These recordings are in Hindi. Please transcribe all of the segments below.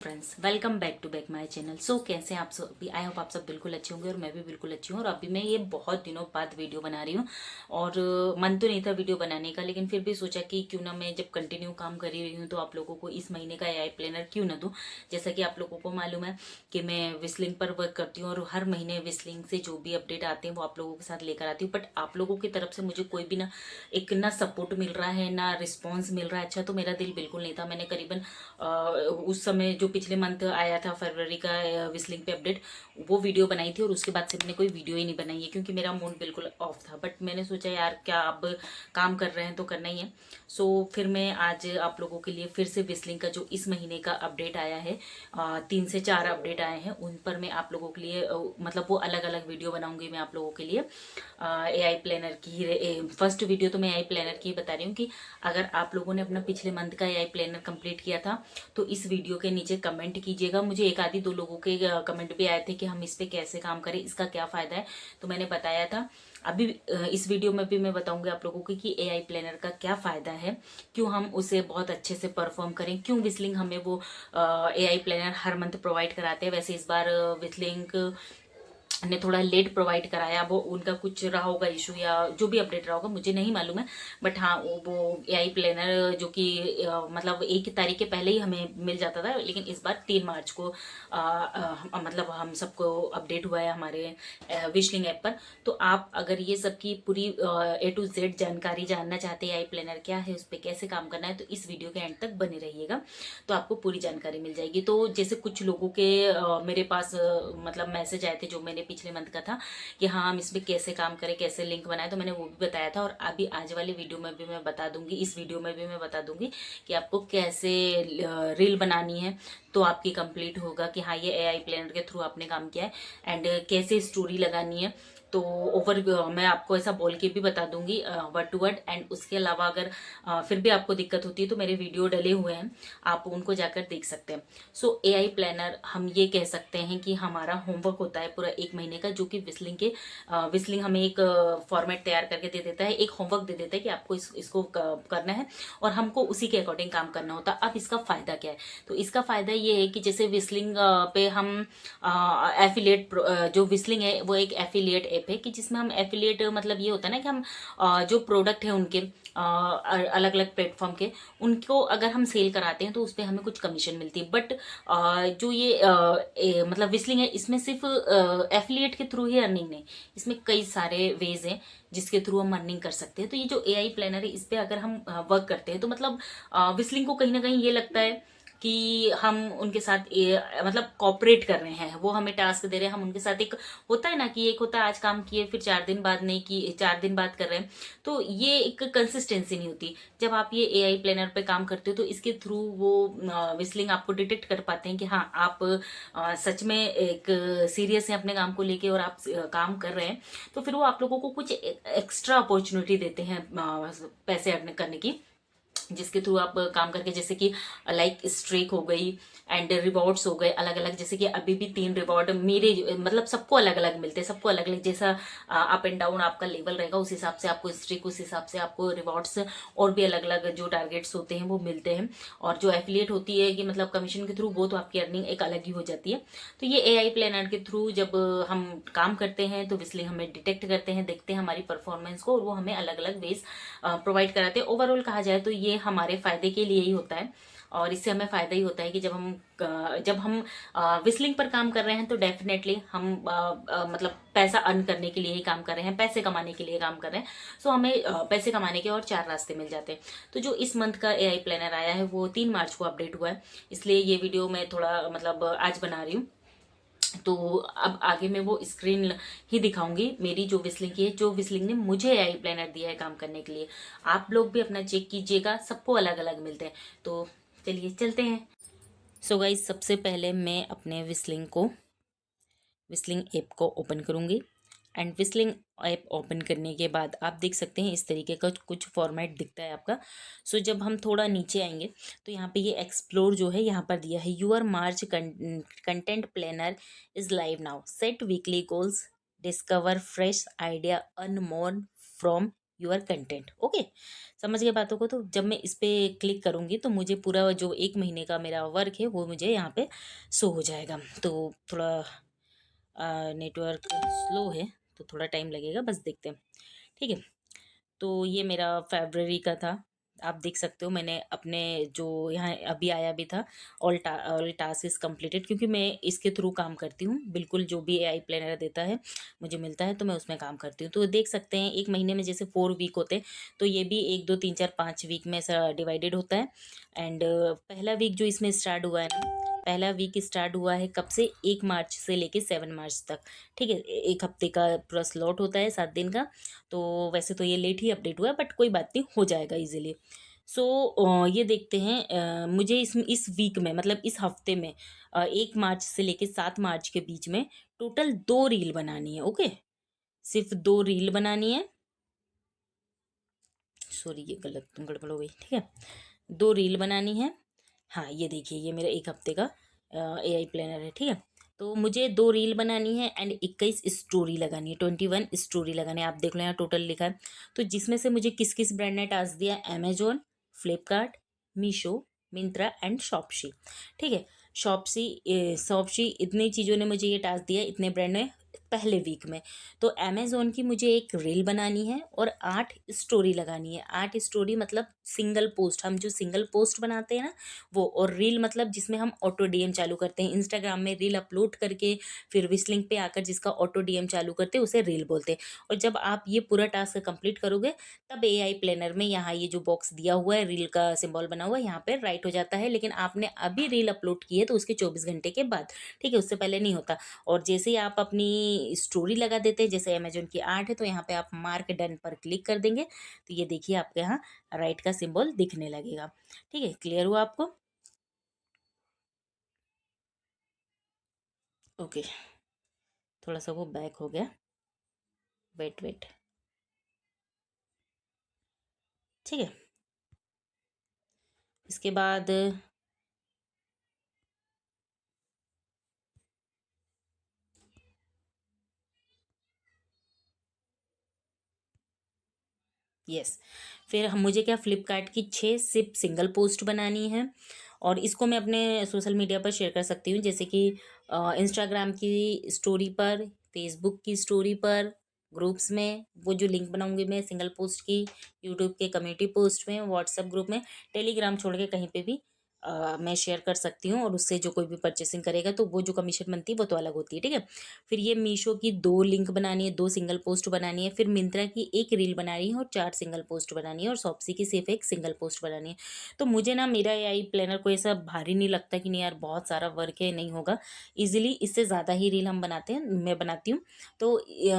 Friends, welcome back to back my channel. So कैसे हैं आप सब भी? आई होप आप सब बिल्कुल अच्छे होंगे और मैं भी बिल्कुल अच्छी हूँ। और अभी मैं ये बहुत दिनों बाद वीडियो बना रही हूँ और मन तो नहीं था वीडियो बनाने का, लेकिन फिर भी सोचा कि क्यों ना मैं जब कंटिन्यू काम कर ही रही हूँ तो आप लोगों को इस महीने का एआई प्लानर क्यों ना दूँ। जैसा कि आप लोगों को मालूम है कि मैं विस्लिंग पर वर्क करती हूँ और हर महीने विस्लिंग से जो भी अपडेट आते हैं वो आप लोगों के साथ लेकर आती हूँ। बट आप लोगों की तरफ से मुझे कोई भी ना सपोर्ट मिल रहा है ना रिस्पॉन्स मिल रहा है अच्छा। तो मेरा दिल बिल्कुल नहीं था। मैंने करीबन उस समय जो पिछले मंथ आया था फरवरी का विस्लिंग पे अपडेट, वो वीडियो बनाई थी और उसके बाद से मैंने कोई वीडियो ही नहीं बनाई है क्योंकि मेरा मूड बिल्कुल ऑफ था। बट मैंने सोचा यार क्या अब काम कर रहे हैं तो करना ही है। सो फिर मैं आज आप लोगों के लिए फिर से विस्लिंग का जो इस महीने का अपडेट आया है, 3 से 4 अपडेट आए हैं, उन पर मैं आप लोगों के लिए मतलब वो अलग अलग वीडियो बनाऊंगी मैं आप लोगों के लिए। एआई प्लानर की फर्स्ट वीडियो तो मैं एआई प्लानर की बता रही हूँ कि अगर आप लोगों ने अपना पिछले मंथ का एआई प्लानर कंप्लीट किया था तो इस वीडियो के नीचे कमेंट कीजिएगा। मुझे एक आधी दो लोगों के कमेंट भी आए थे कि हम इस पे कैसे काम करें, इसका क्या फायदा है, तो मैंने बताया था। अभी इस वीडियो में भी मैं बताऊंगी आप लोगों को कि एआई प्लानर का क्या फायदा है, क्यों हम उसे बहुत अच्छे से परफॉर्म करें, क्यों विस्लिंग हमें वो एआई प्लानर हर मंथ प्रोवाइड कराते हैं। वैसे इस बार विस्लिंग ने थोड़ा लेट प्रोवाइड कराया, वो उनका कुछ रहा होगा इशू या जो भी अपडेट रहा होगा मुझे नहीं मालूम है। बट हाँ, वो एआई प्लानर जो कि मतलब 1 तारीख के पहले ही हमें मिल जाता था, लेकिन इस बार 3 मार्च को मतलब हम सबको अपडेट हुआ है हमारे विशलिंग ऐप पर। तो आप अगर ये सब की पूरी A to Z जानकारी जानना चाहते हैं एआई प्लानर क्या है, उस पर कैसे काम करना है, तो इस वीडियो के एंड तक बने रहिएगा तो आपको पूरी जानकारी मिल जाएगी। तो जैसे कुछ लोगों के मेरे पास मतलब मैसेज आए थे जो मैंने पिछले मंथ का था कि हाँ हम इसमें कैसे काम करें, कैसे लिंक बनाए, तो मैंने वो भी बताया था। और अभी आज वाली वीडियो में भी मैं बता दूंगी, इस वीडियो में भी मैं बता दूंगी कि आपको कैसे रील बनानी है तो आपकी कंप्लीट होगा कि हाँ ये एआई प्लानर के थ्रू आपने काम किया है, एंड कैसे स्टोरी लगानी है। तो ओवर मैं आपको ऐसा बोल के भी बता दूंगी वर्ड टू वर्ड। एंड उसके अलावा अगर फिर भी आपको दिक्कत होती है तो मेरे वीडियो डले हुए हैं, आप उनको जाकर देख सकते हैं। सो एआई प्लानर हम ये कह सकते हैं कि हमारा होमवर्क होता है पूरा 1 महीने का, जो कि विस्लिंग हमें एक फॉर्मेट तैयार करके दे देता है, एक होमवर्क दे देता है कि आपको इसको करना है और हमको उसी के अकॉर्डिंग काम करना होता है। अब इसका फायदा क्या है? तो इसका फायदा ये है कि जैसे विस्लिंग पे हम एफिलिएट, जो विस्लिंग है वो एक एफिलिएट ऐप है कि जिसमें हम एफिलिएट मतलब ये होता है ना कि हम जो प्रोडक्ट है उनके अलग अलग प्लेटफॉर्म के, उनको अगर हम सेल कराते हैं तो उस पर हमें कुछ कमीशन मिलती है। बट जो ये मतलब विस्लिंग है, इसमें सिर्फ एफिलिएट के थ्रू ही अर्निंग नहीं, इसमें कई सारे वेज हैं जिसके थ्रू हम अर्निंग कर सकते हैं। तो ये जो एआई प्लानर है इस पे अगर हम वर्क करते हैं तो मतलब विस्लिंग को कहीं ना कहीं ये लगता है कि हम उनके साथ मतलब कॉपरेट कर रहे हैं, वो हमें टास्क दे रहे हैं, हम उनके साथ एक होता है ना कि एक होता है आज काम किए फिर 4 दिन बाद नहीं किए, 4 दिन बाद कर रहे हैं, तो ये एक कंसिस्टेंसी नहीं होती। जब आप ये एआई प्लानर पे काम करते हो तो इसके थ्रू वो विस्लिंग आपको डिटेक्ट कर पाते हैं कि हाँ आप सच में एक सीरियस है अपने काम को लेके और आप काम कर रहे हैं। तो फिर वो आप लोगों को कुछ एक्स्ट्रा अपॉर्चुनिटी देते हैं पैसे अर्न करने की, जिसके थ्रू आप काम करके, जैसे कि लाइक स्ट्रेक हो गई एंड रिवॉर्ड्स हो गए अलग अलग। जैसे कि अभी भी 3 रिवॉर्ड मेरे मतलब सबको अलग अलग मिलते हैं, सबको अलग अलग जैसा अप एंड डाउन आपका लेवल रहेगा उस हिसाब से आपको स्ट्रेक, उस हिसाब से आपको रिवॉर्ड्स और भी अलग अलग जो टारगेट्स होते हैं वो मिलते हैं। और जो एफिलिएट होती है कि मतलब कमीशन के थ्रू, वो तो आपकी अर्निंग एक अलग ही हो जाती है। तो ये एआई प्लानर के थ्रू जब हम काम करते हैं तो इसलिए हमें डिटेक्ट करते हैं, देखते हैं हमारी परफॉर्मेंस को और वो हमें अलग अलग वेज प्रोवाइड कराते हैं। ओवरऑल कहा जाए तो ये हमारे फायदे के लिए ही होता है और इससे हमें फायदा ही होता है कि जब हम विस्लिंग पर काम कर रहे हैं तो डेफिनेटली हम मतलब पैसा अर्न करने के लिए ही काम कर रहे हैं, पैसे कमाने के लिए काम कर रहे हैं। सो हमें पैसे कमाने के और 4 रास्ते मिल जाते हैं। तो जो इस मंथ का एआई प्लानर आया है वो 3 मार्च को अपडेट हुआ है, इसलिए ये वीडियो मैं थोड़ा मतलब आज बना रही हूँ। तो अब आगे मैं वो स्क्रीन ही दिखाऊंगी मेरी जो विस्लिंग की है, जो विस्लिंग ने मुझे एआई प्लानर दिया है काम करने के लिए। आप लोग भी अपना चेक कीजिएगा, सबको अलग अलग मिलते हैं। तो चलिए चलते हैं। सो गाइस, सबसे पहले मैं अपने विस्लिंग ऐप को ओपन करूंगी एंड विस्लिंग ऐप ओपन करने के बाद आप देख सकते हैं इस तरीके का कुछ फॉर्मेट दिखता है आपका। सो जब हम थोड़ा नीचे आएंगे तो यहाँ पे ये एक्सप्लोर जो है यहाँ पर दिया है, your March content planner is live now, set weekly goals, discover fresh idea, earn more from your content. Okay, समझ गए बातों को। तो जब मैं इस पे क्लिक करूँगी तो मुझे पूरा जो 1 महीने का मेरा वर्क है वो मुझे यहाँ पे शो हो जाएगा। तो थोड़ा नेटवर्क स्लो है तो थोड़ा टाइम लगेगा, बस देखते हैं। ठीक है, तो ये मेरा फरवरी का था। आप देख सकते हो मैंने अपने जो यहाँ अभी आया भी था, ऑल टास्क इज कंप्लीटेड, क्योंकि मैं इसके थ्रू काम करती हूँ। बिल्कुल जो भी एआई प्लानर देता है मुझे मिलता है तो मैं उसमें काम करती हूँ। तो देख सकते हैं 1 महीने में जैसे 4 वीक होते हैं, तो ये भी 1 2 3 4 5 वीक में ऐसा डिवाइडेड होता है। एंड पहला वीक जो इसमें स्टार्ट हुआ है ना, पहला वीक स्टार्ट हुआ है कब से, 1 मार्च से लेके 7 मार्च तक। ठीक है, 1 हफ्ते का पूरा स्लॉट होता है, 7 दिन का। तो वैसे तो ये लेट ही अपडेट हुआ है, बट कोई बात नहीं, हो जाएगा इजीली। सो ये देखते हैं, मुझे इस वीक में, मतलब इस हफ्ते में 1 मार्च से लेके 7 मार्च के बीच में टोटल 2 रील बनानी है। ओके, सिर्फ 2 रील बनानी है। सॉरी, ये गलत गड़बड़ हो गई। ठीक है, 2 रील बनानी है। हाँ, ये देखिए, ये मेरा 1 हफ्ते का एआई प्लानर है। ठीक है, तो मुझे 2 रील बनानी है एंड 21 स्टोरी लगानी है, 21 स्टोरी लगानी है। आप देख लो यहाँ टोटल लिखा है। तो जिसमें से मुझे किस किस ब्रांड ने टास्क दिया, अमेजोन, फ्लिपकार्ट, मीशो, मिंत्रा एंड शॉपसी। ठीक है, शॉपसी इतनी चीज़ों ने मुझे ये टास्क दिया, इतने ब्रांड ने पहले वीक में। तो अमेजोन की मुझे एक रील बनानी है और 8 स्टोरी लगानी है। 8 स्टोरी मतलब सिंगल पोस्ट, हम जो सिंगल पोस्ट बनाते हैं ना वो, और रील मतलब जिसमें हम ऑटो डीएम चालू करते हैं। इंस्टाग्राम में रील अपलोड करके फिर विस्लिंग पे आकर जिसका ऑटो डीएम चालू करते हैं उसे रील बोलते हैं। और जब आप ये पूरा टास्क कंप्लीट करोगे तब एआई प्लानर में यहाँ ये जो बॉक्स दिया हुआ है, रील का सिंबल बना हुआ है, यहाँ पे राइट हो जाता है। लेकिन आपने अभी रील अपलोड की है तो उसके 24 घंटे के बाद, ठीक है, उससे पहले नहीं होता। और जैसे ही आप अपनी स्टोरी लगा देते हैं, जैसे अमेजोन की 8 है तो यहाँ पे आप मार्क डन पर क्लिक कर देंगे तो ये देखिए आपके यहाँ राइट का सिंबल दिखने लगेगा। ठीक है, क्लियर हुआ आपको? ओके, थोड़ा सा वो बैक हो गया, वेट वेट। ठीक है, इसके बाद यस, फिर हम मुझे क्या, फ्लिपकार्ट की 6 सिर्फ सिंगल पोस्ट बनानी है। और इसको मैं अपने सोशल मीडिया पर शेयर कर सकती हूँ, जैसे कि इंस्टाग्राम की स्टोरी पर, फेसबुक की स्टोरी पर, ग्रुप्स में वो जो लिंक बनाऊंगी मैं सिंगल पोस्ट की, यूट्यूब के कम्युनिटी पोस्ट में, व्हाट्सएप ग्रुप में, टेलीग्राम छोड़ के कहीं पे भी मैं शेयर कर सकती हूँ। और उससे जो कोई भी परचेसिंग करेगा तो वो जो कमीशन बनती है वो तो अलग होती है। ठीक है, फिर ये मीशो की 2 लिंक बनानी है, 2 सिंगल पोस्ट बनानी है। फिर मिंत्रा की 1 रील बनानी है और 4 सिंगल पोस्ट बनानी है। और शॉप्सी की सिर्फ 1 सिंगल पोस्ट बनानी है। तो मुझे ना मेरा एआई प्लानर को ऐसा भारी नहीं लगता कि नहीं यार बहुत सारा वर्क है, नहीं होगा इजीली। इससे ज़्यादा ही रील हम बनाते हैं, मैं बनाती हूँ। तो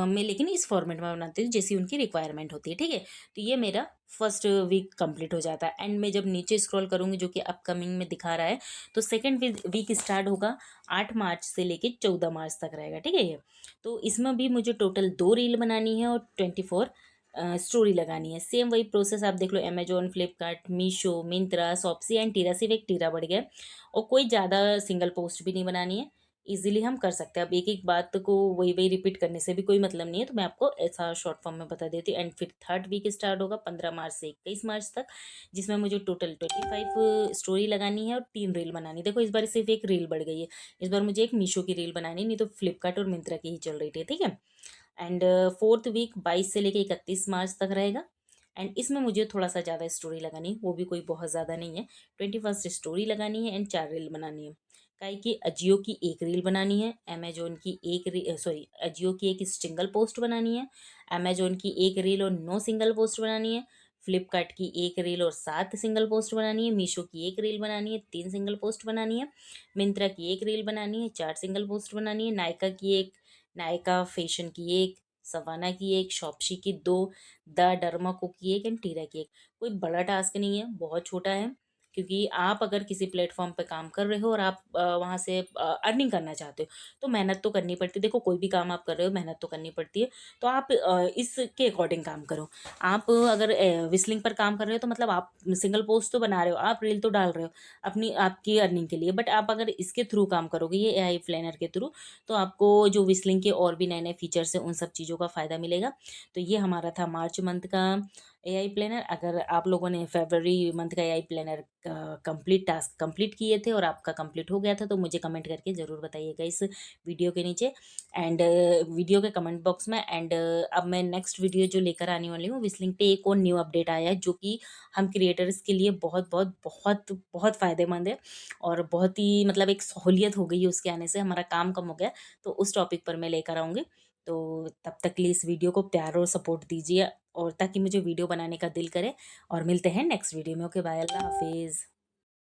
मैं लेकिन इस फॉर्मेट में बनाती हूँ जैसी उनकी रिक्वायरमेंट होती है। ठीक है, तो ये मेरा फर्स्ट वीक कंप्लीट हो जाता है। एंड मैं जब नीचे स्क्रॉल करूँगी जो कि अपकमिंग में दिखा रहा है, तो सेकेंड वीक स्टार्ट होगा 8 मार्च से लेके 14 मार्च तक रहेगा। ठीक है, ये तो इसमें भी मुझे टोटल 2 रील बनानी है और 24 स्टोरी लगानी है। सेम वही प्रोसेस आप देख लो, अमेजोन, फ्लिपकार्ट, मीशो, मिंत्रा, शॉप्सी एंड टीरा, सिर्फ एक टीरा बढ़ गया। और कोई ज़्यादा सिंगल पोस्ट भी नहीं बनानी है, इजीली हम कर सकते हैं। अब एक एक बात को वही वही रिपीट करने से भी कोई मतलब नहीं है, तो मैं आपको ऐसा शॉर्ट फॉर्म में बता देती हूँ। एंड फिर थर्ड वीक स्टार्ट होगा 15 मार्च से 21 मार्च तक, जिसमें मुझे टोटल 25 स्टोरी लगानी है और 3 रील बनानी है। देखो इस बार सिर्फ एक रील बढ़ गई है, इस बार मुझे एक मीशो की रील बनानी है, नहीं तो फ्लिपकार्ट और मिंत्रा की ही चल रही थी। ठीक है, एंड फोर्थ वीक 22 से लेके 31 मार्च तक रहेगा। एंड इसमें मुझे थोड़ा सा ज़्यादा स्टोरी लगानी है, वो भी कोई बहुत ज़्यादा नहीं है। 21 स्टोरी लगानी है एंड 4 रील बनानी है। काहे कि अजियो की 1 रील बनानी है, अमेजोन की अजियो की 1 सिंगल पोस्ट बनानी है, अमेजोन की 1 रील और 9 सिंगल पोस्ट बनानी है, फ्लिपकार्ट की 1 रील और 7 सिंगल पोस्ट बनानी है, मीशो की 1 रील बनानी है, 3 सिंगल पोस्ट बनानी है, मिंत्रा की 1 रील बनानी है, 4 सिंगल पोस्ट बनानी है, नायका फैशन की 1, सवाना की 1, शॉप्सी की 2, द डर्मा को की 1 एंड टीरा की 1। कोई बड़ा टास्क नहीं है, बहुत छोटा है। क्योंकि आप अगर किसी प्लेटफॉर्म पे काम कर रहे हो और आप वहाँ से अर्निंग करना चाहते हो तो मेहनत तो करनी पड़ती है। देखो कोई भी काम आप कर रहे हो मेहनत तो करनी पड़ती है। तो आप इसके अकॉर्डिंग काम करो। आप अगर विस्लिंग पर काम कर रहे हो तो मतलब आप सिंगल पोस्ट तो बना रहे हो, आप रील तो डाल रहे हो अपनी आपकी अर्निंग के लिए, बट आप अगर इसके थ्रू काम करोगे ये एआई प्लानर के थ्रू, तो आपको जो विस्लिंग के और भी नए नए फीचर्स हैं उन सब चीज़ों का फ़ायदा मिलेगा। तो ये हमारा था मार्च मंथ का एआई प्लानर। अगर आप लोगों ने फरवरी मंथ का AI planner complete task complete किए थे और आपका कंप्लीट हो गया था तो मुझे कमेंट करके ज़रूर बताइएगा इस वीडियो के नीचे एंड वीडियो के कमेंट बॉक्स में। एंड अब मैं नेक्स्ट वीडियो जो लेकर आने वाली हूँ, विस्लिंग पे एक और न्यू अपडेट आया है जो कि हम क्रिएटर्स के लिए बहुत बहुत बहुत बहुत फ़ायदेमंद है और बहुत ही मतलब एक सहूलियत हो गई है उसके आने से, हमारा काम कम हो गया। तो उस टॉपिक पर मैं लेकर आऊँगी। तो तब तक के लिए इस वीडियो को प्यार और सपोर्ट दीजिए और ताकि मुझे वीडियो बनाने का दिल करे। और मिलते हैं नेक्स्ट वीडियो में। ओके बाय, अल्लाह हाफिज़।